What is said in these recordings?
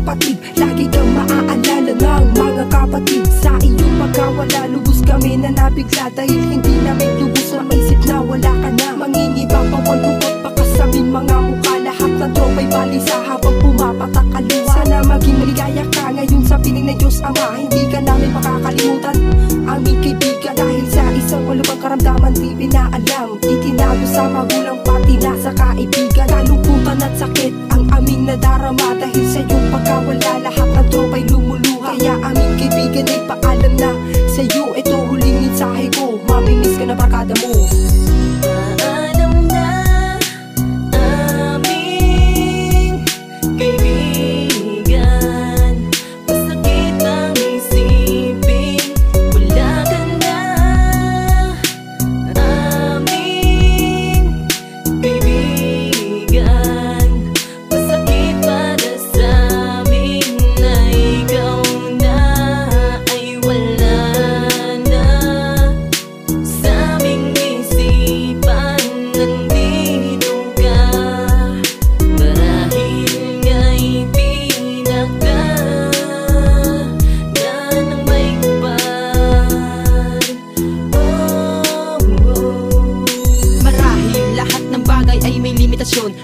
kapatid, lagi kang maaalala ng mga kapatid. Sa iyong pagkawala, lubos kami na nabigla, dahil hindi namin lubos na maisip na wala ka na. Mangingiba pa, walukot pa ka sa aming mga mukha, lahat ng tropa'y balisa habang pumapatak kaliwa. Sana maging maligaya ka ngayon sa piling ng Diyos Ama, hindi ka namin makakalimutan, aming kaibigan. Dahil sa isang malubhang karamdaman di pinaalam, itinago sa magulang pati na sa kaibigan. Kalungkutan at sakit ang aming nadarama, dahil sa iyong pagkawala lahat ng tropa'y lumuluha. Kaya aming kaibigan ay paalam na sa iyo, ito huling mensahe ko, mamimiss ka na barkada mo.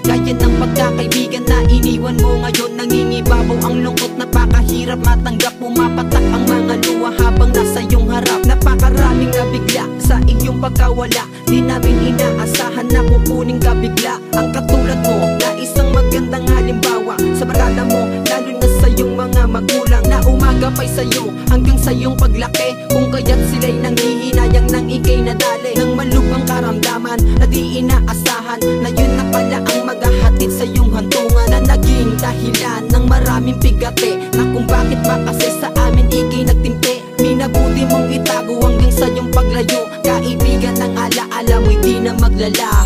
Gaya ng pagkakaibigan na iniwan mo ngayon, nangingibabaw ang lungkot, napakahirap matanggap. Pumapatak ang mga luha habang nasa iyong harap. Napakaraming nabigla sa iyong pagkawala, di namin inaasahan na kukunin ka bigla. Ang katulad mo na isang magandang halimbawa sa barkada mo, lalo na sa iyong mga magulang na umagapay sa iyo hanggang sa iyong paglaki. Kung kaya't sila'y nanghihinayang nang ikay nadali ng malubhang karamdaman na di inaasahan, na yun na pala ang maghahatid sa iyong hantungan, na naging dahilan ng maraming bigate na kung bakit ba kasi sa amin ikay nagtimpi. Minabuti mong itago hanggang sa iyong paglayo, kaibigan ang alaala mo'y di na maglala.